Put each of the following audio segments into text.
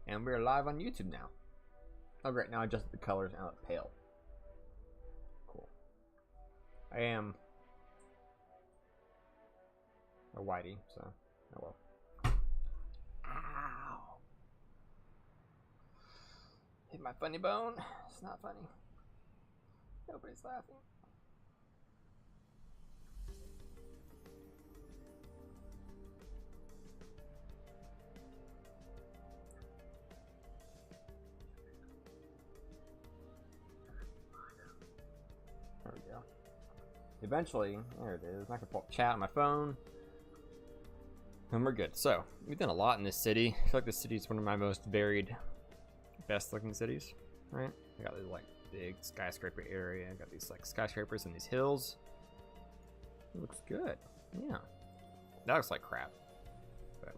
And we're live on YouTube now. Oh great, now I adjusted the colors and I look pale. Cool. I am a whitey, so oh well. Ow! Hit my funny bone. It's not funny. Nobody's laughing. There we go. Eventually, there it is. I can pull up chat on my phone. And we're good. So, we've done a lot in this city. I feel like this city is one of my most varied, best looking cities, right? I got this like big skyscraper area. I got these like skyscrapers and these hills. It looks good. Yeah. That looks like crap. But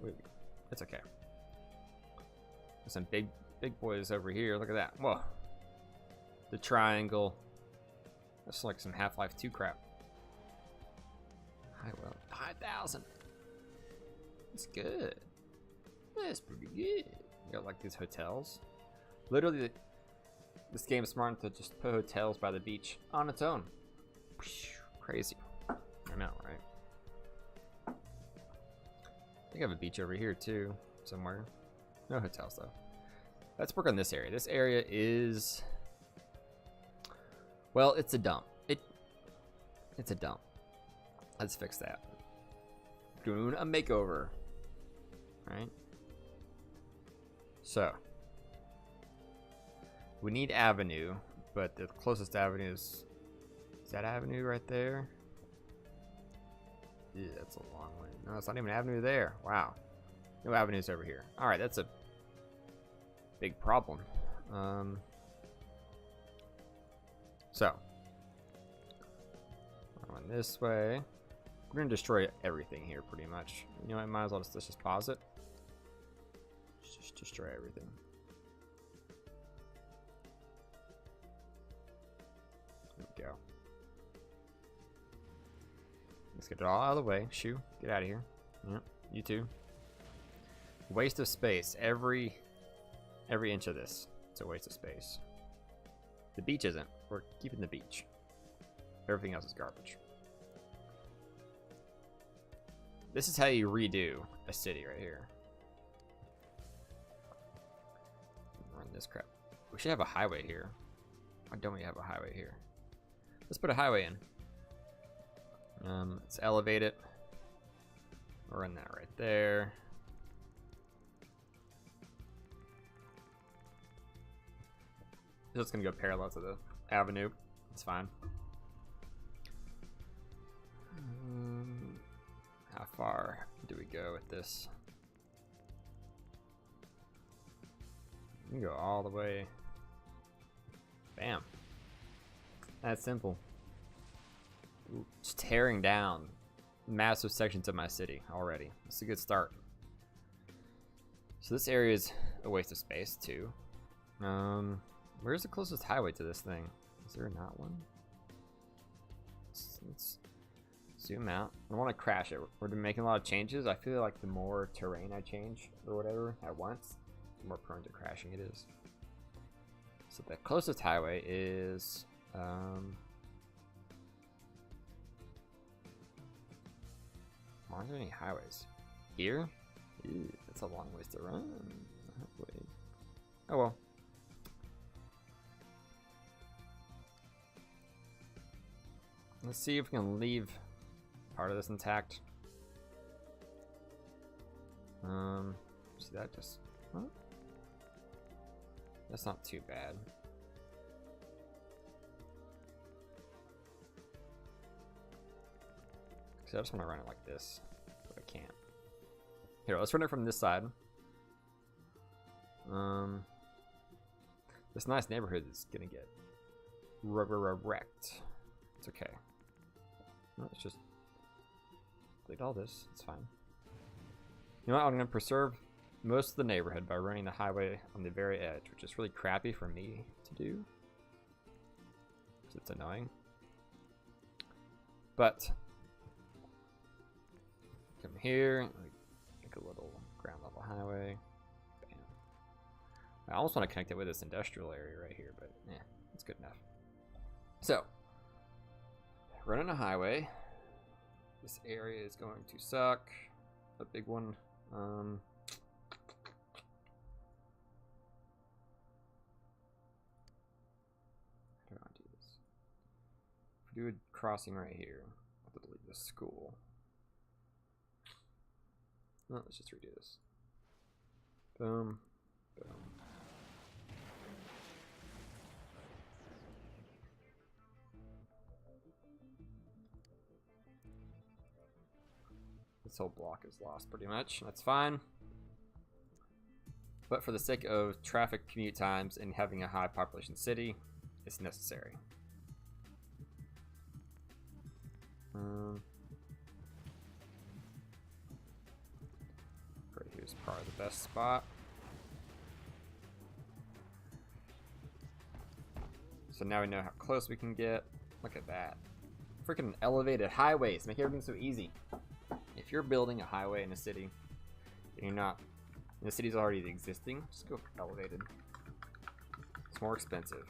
it's okay. There's some big boys over here. Look at that. Whoa. The triangle. That's like some Half-Life 2 crap. Hi, well, 5,000. That's good. That's pretty good. You got like these hotels. Literally, this game is smart enough to just put hotels by the beach on its own. Crazy. I know, right? I think I have a beach over here too, somewhere. No hotels though. Let's work on this area. This area is, well, it's a dump. It's a dump. Let's fix that. Doing a makeover. Right? So we need avenue, but the closest avenue is that avenue right there? Yeah, that's a long way. No, it's not even an avenue there. Wow. No avenues over here. Alright, that's a big problem. So going this way. We're gonna destroy everything here pretty much. You know what, I might as well let's just pause it. Just destroy everything. There we go. Let's get it all out of the way. Shoo, get out of here. Yep, you too. Waste of space. Every inch of this, it's a waste of space. The beach isn't. We're keeping the beach. Everything else is garbage. This is how you redo a city right here. Run this crap. We should have a highway here. Why don't we have a highway here? Let's put a highway in. Let's elevate it. We'll run that right there. It's gonna go parallel to the avenue. It's fine. How far do we go with this? We can go all the way. Bam. That's simple. Ooh, just tearing down massive sections of my city already. That's a good start. So this area is a waste of space too. Where's the closest highway to this thing? Is there not one? Let's zoom out. I don't want to crash it. We're making a lot of changes. I feel like the more terrain I change or whatever at once, the more prone to crashing it is. So the closest highway is aren't there any highways? Here? Ew, that's a long ways to run. Wait. Oh well. Let's see if we can leave part of this intact. See that just, huh? That's not too bad. So I just want to run it like this, but I can't. Here, let's run it from this side. This nice neighborhood is gonna get wrecked. It's okay. No, let's just delete all this. It's fine. You know what? I'm gonna preserve most of the neighborhood by running the highway on the very edge, which is really crappy for me to do, because it's annoying. But come here, make a little ground level highway. Bam. I almost want to connect it with this industrial area right here, but yeah, it's good enough. So, running a highway. This area is going to suck. A big one. How do I do this? If we do a crossing right here, I'll have to delete the school. No, let's just redo this. Boom, boom. This whole block is lost pretty much. That's fine. But for the sake of traffic commute times and having a high population city, it's necessary. Right here's probably the best spot. So now we know how close we can get. Look at that. Freaking elevated highways make everything so easy. If you're building a highway in a city, and you're not, and the city's already existing, just go for elevated. It's more expensive.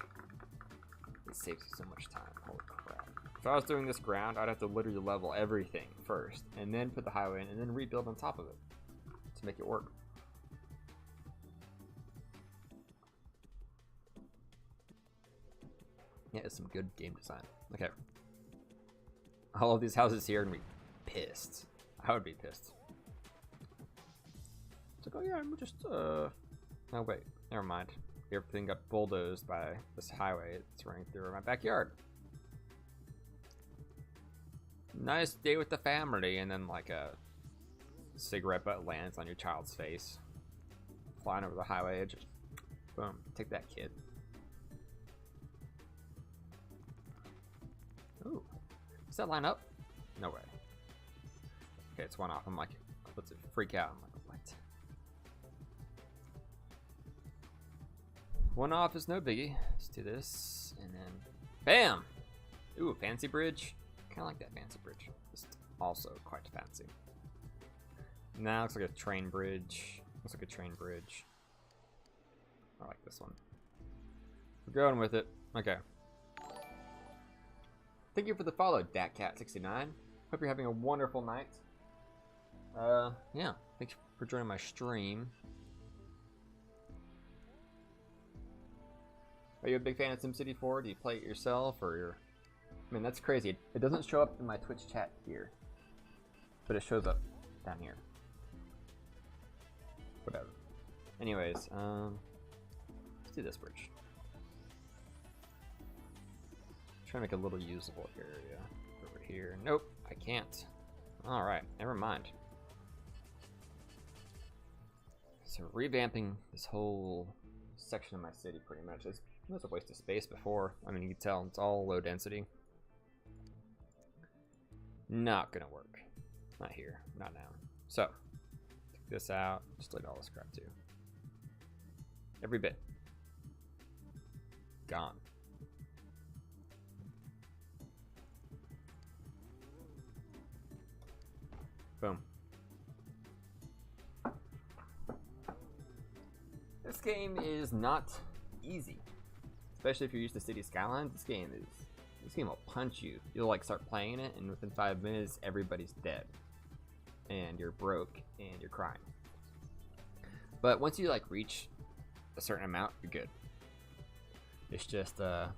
It saves you so much time. Holy crap. If I was doing this ground, I'd have to literally level everything first, and then put the highway in, and then rebuild on top of it to make it work. Yeah, it's some good game design. Okay. All of these houses here are gonna be pissed. I would be pissed. It's like, oh yeah, I'm just, oh wait, never mind. Everything got bulldozed by this highway that's running through my backyard. Nice day with the family, and then like a cigarette butt lands on your child's face. Flying over the highway, just boom, take that, kid. Ooh, does that line up? No way. Okay, it's one off. I'm like, let's freak out. I'm like, what? One off is no biggie. Let's do this, and then bam! Ooh, fancy bridge. Kind of like that fancy bridge. Just also quite fancy. Now looks like a train bridge. Looks like a train bridge. I like this one. We're going with it. Okay. Thank you for the follow, DatCat69. Hope you're having a wonderful night. Yeah, thanks for joining my stream. Are you a big fan of SimCity 4? Do you play it yourself, or you're... I mean, that's crazy. It doesn't show up in my Twitch chat here, but it shows up down here. Whatever. Anyways, let's do this bridge. Try to make a little usable area over here. Nope, I can't. All right, never mind. So revamping this whole section of my city pretty much. It was a waste of space before. I mean, you can tell it's all low density. Not gonna work. Not here, not now. So, take this out, just delete all this crap too. Every bit. Gone. Boom. This game is not easy, especially if you're used to City Skylines. This game will punch you. You'll like start playing it, and within 5 minutes, everybody's dead, and you're broke, and you're crying. But once you like reach a certain amount, you're good. It's just I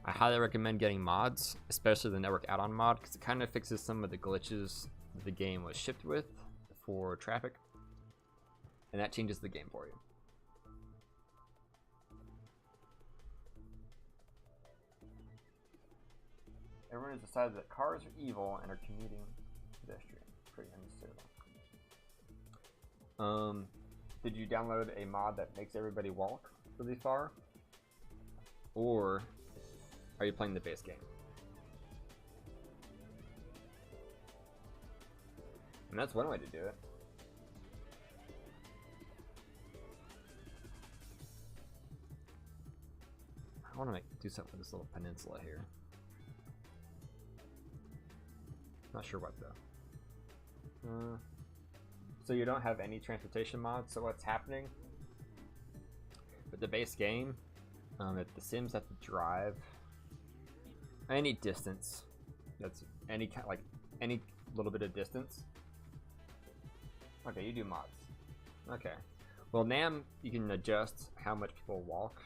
highly recommend getting mods, especially the network add-on mod, because it kind of fixes some of the glitches that the game was shipped with for traffic, and that changes the game for you. Everyone has decided that cars are evil and are commuting pedestrian. Pretty understandable. Did you download a mod that makes everybody walk really far? Or are you playing the base game? And that's one way to do it. I want to do something with this little peninsula here. Not sure what though. So you don't have any transportation mods, so what's happening the base game, that the Sims have to drive any distance. That's any kind, like any little bit of distance. Okay, you do mods. Okay. Well, NAM, you can adjust how much people walk.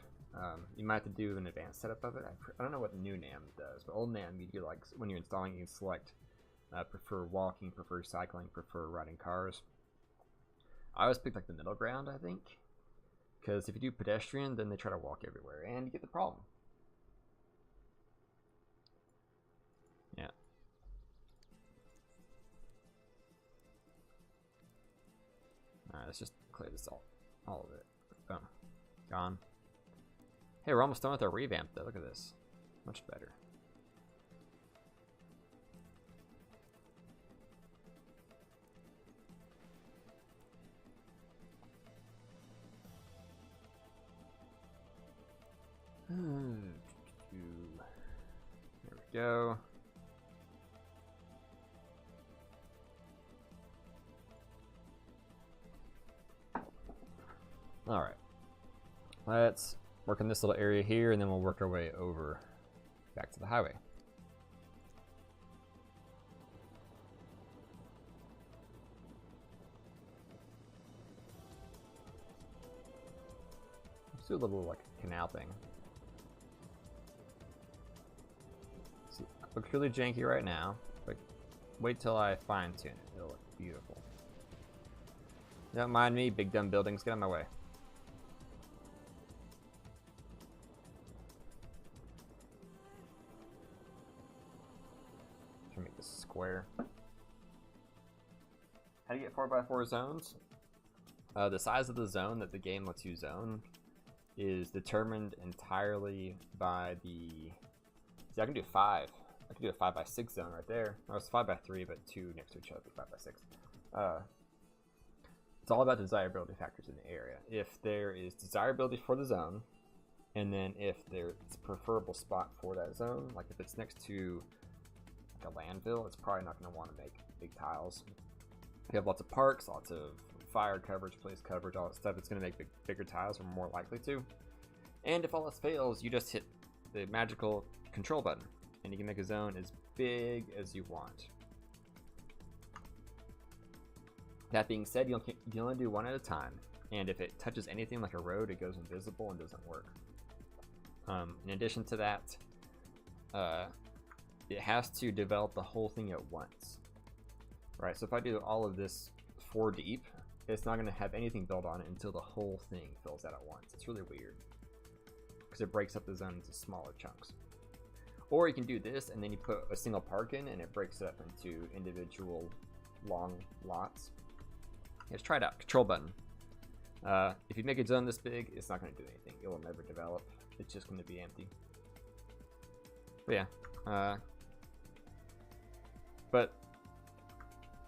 You might have to do an advanced setup of it. I don't know what new NAM does, but old NAM, you do like when you're installing, you can select prefer walking, prefer cycling, prefer riding cars. I always pick like the middle ground, I think, because if you do pedestrian, then they try to walk everywhere, and you get the problem. Yeah. Alright, let's just clear this all of it. Boom. Gone. Hey, we're almost done with our revamp though. Look at this. Much better. There we go. Alright. Let's work on this little area here, and then we'll work our way over back to the highway. Let's do a little like canal thing. See, it looks really janky right now, but wait till I fine tune it. It'll look beautiful. Don't mind me, big dumb buildings, get out of my way. Try to make this square. How do you get 4x4 zones? The size of the zone that the game lets you zone is determined entirely by the... See, I can do 5. I can do a 5x6 zone right there. No, it's 5x3, but 2 next to each other, 5x6. It's all about desirability factors in the area. If there is desirability for the zone, and then if there's a preferable spot for that zone, like if it's next to like a landfill, it's probably not going to want to make big tiles. If you have lots of parks, lots of fire coverage, police coverage, all that stuff, it's going to make bigger tiles, or more likely to. And if all else fails, you just hit the magical control button, and you can make a zone as big as you want. That being said, you can only do one at a time, and if it touches anything like a road, it goes invisible and doesn't work. In addition to that, it has to develop the whole thing at once. Right, so if I do all of this 4 deep, it's not going to have anything built on it until the whole thing fills out at once. It's really weird, because it breaks up the zone into smaller chunks. Or you can do this, and then you put a single park in, and it breaks it up into individual long lots. Let's try it out. Control button. If you make a zone this big, it's not going to do anything. It will never develop. It's just going to be empty. But yeah. But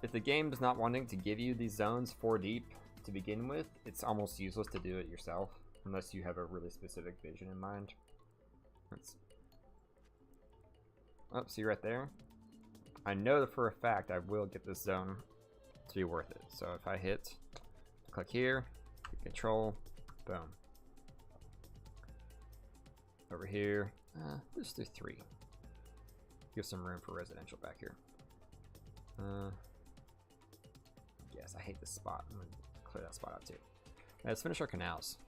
if the game is not wanting to give you these zones 4 deep to begin with, it's almost useless to do it yourself, unless you have a really specific vision in mind. Oh, see right there? I know that for a fact I will get this zone to be worth it. So if I click here, hit control, boom. Over here, let's do 3. Give some room for residential back here. Yes, I hate this spot. I'm gonna clear that spot out too. Now, let's finish our canals.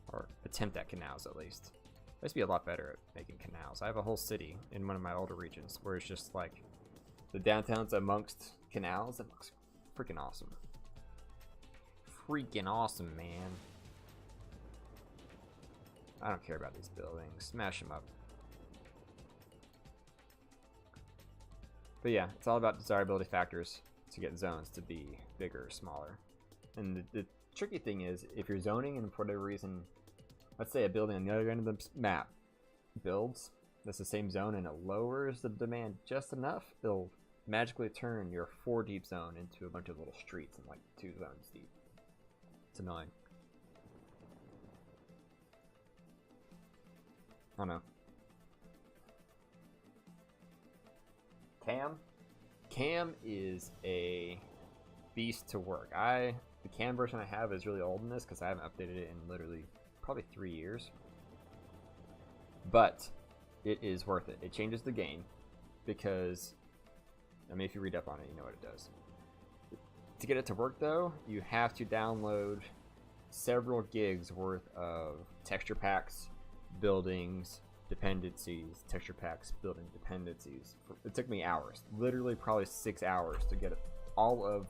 Or attempt at canals at least. I used to be a lot better at making canals. I have a whole city in one of my older regions where it's just like the downtown's amongst canals. It looks freaking awesome. Freaking awesome, man. I don't care about these buildings. Smash them up. But yeah, it's all about desirability factors to get zones to be bigger or smaller. And the tricky thing is, if you're zoning and for whatever reason, let's say a building on the other end of the map builds that's the same zone and it lowers the demand just enough, it'll magically turn your 4 deep zone into a bunch of little streets and like 2 zones deep. It's annoying. I don't know. Cam? Cam is a beast to work. The Cam version I have is really old in this because I haven't updated it in literally probably 3 years. But it is worth it. It changes the game because, I mean, if you read up on it, you know what it does. To get it to work though, you have to download several gigs worth of texture packs, buildings, dependencies, texture packs, building dependencies. It took me hours, literally probably 6 hours to get all of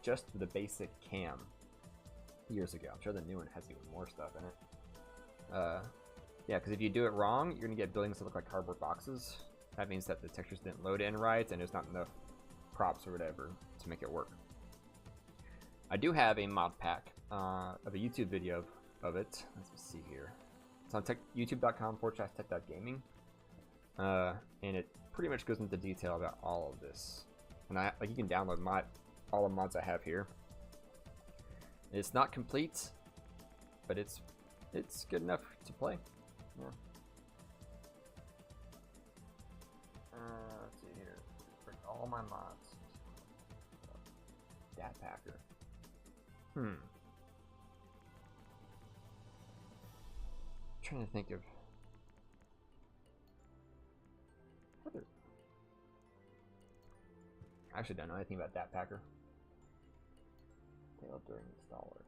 just the basic Cam years ago. I'm sure the new one has even more stuff in it. Yeah, because if you do it wrong, you're gonna get buildings that look like cardboard boxes. That means that the textures didn't load in right, and there's not enough props or whatever to make it work. I do have a mod pack of a YouTube video of it. Let's see here. It's on youtube.com/tech.gaming, and it pretty much goes into detail about all of this. And you can download all the mods I have here. It's not complete, but it's good enough to play. Yeah. Let's see here. Bring all my mods. Dat Packer. Trying to think of other. I actually don't know anything about Dat Packer. Failed during installer.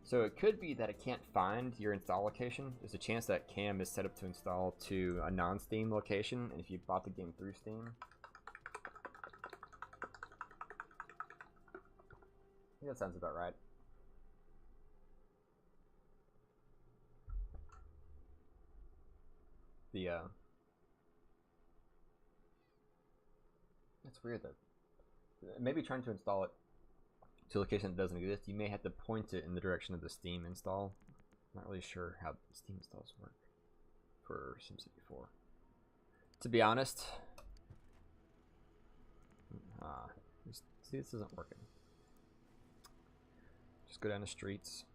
So it could be that it can't find your install location. There's a chance that Cam is set up to install to a non-Steam location, and if you bought the game through Steam, I think that sounds about right. That's weird though. Maybe trying to install it to a location that doesn't exist, you may have to point it in the direction of the Steam install. I'm not really sure how Steam installs work for SimCity 4. To be honest, see, this isn't working. Just go down the streets.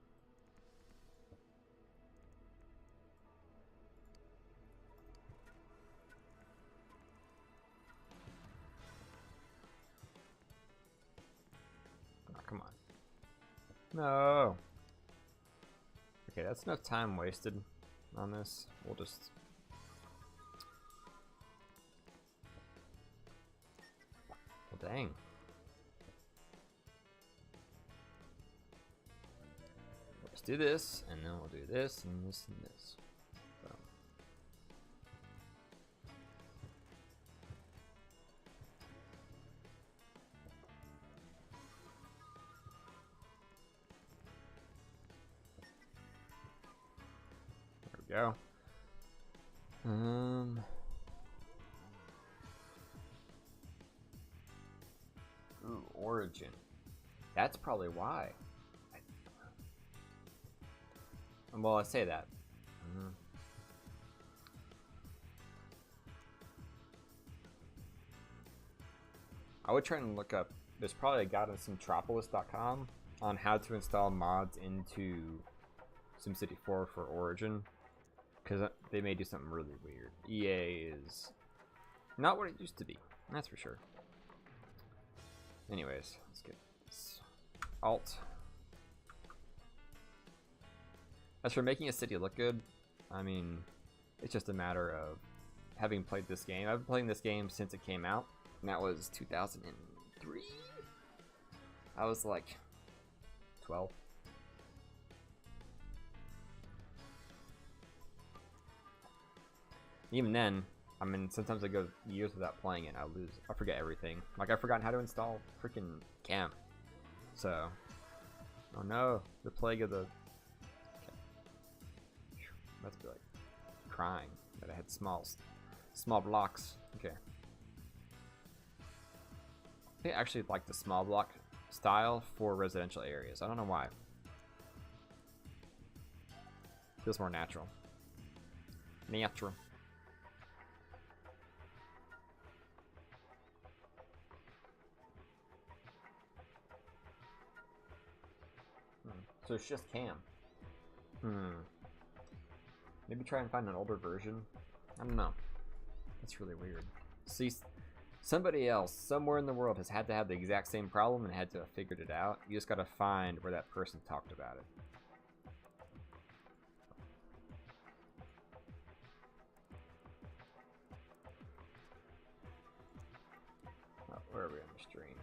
Come on. No. Okay, that's enough time wasted on this. We'll just... Well, dang. Let's do this, and then we'll do this, and this, and this. So. Go. Ooh, Origin. That's probably why. Well, I say that. I would try and look up. There's probably a guide on Simtropolis.com on how to install mods into SimCity 4 for Origin. Because they may do something really weird. EA is not what it used to be, that's for sure. Anyways, let's get this. Alt. As for making a city look good, I mean, it's just a matter of having played this game. I've been playing this game since it came out, and that was 2003? I was like 12. Even then, I mean, sometimes I go years without playing it, and I forget everything. Like, I've forgotten how to install freaking Cam. So, oh no, the plague of the... Okay. Must be like crying that I had small blocks. Okay. I think I actually like the small block style for residential areas. I don't know why. Feels more natural. Natural. So it's just Cam. Maybe try and find an older version. I don't know. That's really weird. Somebody else, somewhere in the world, has had to have the exact same problem and had to have figured it out. You just gotta find where that person talked about it. Oh, where are we on the stream?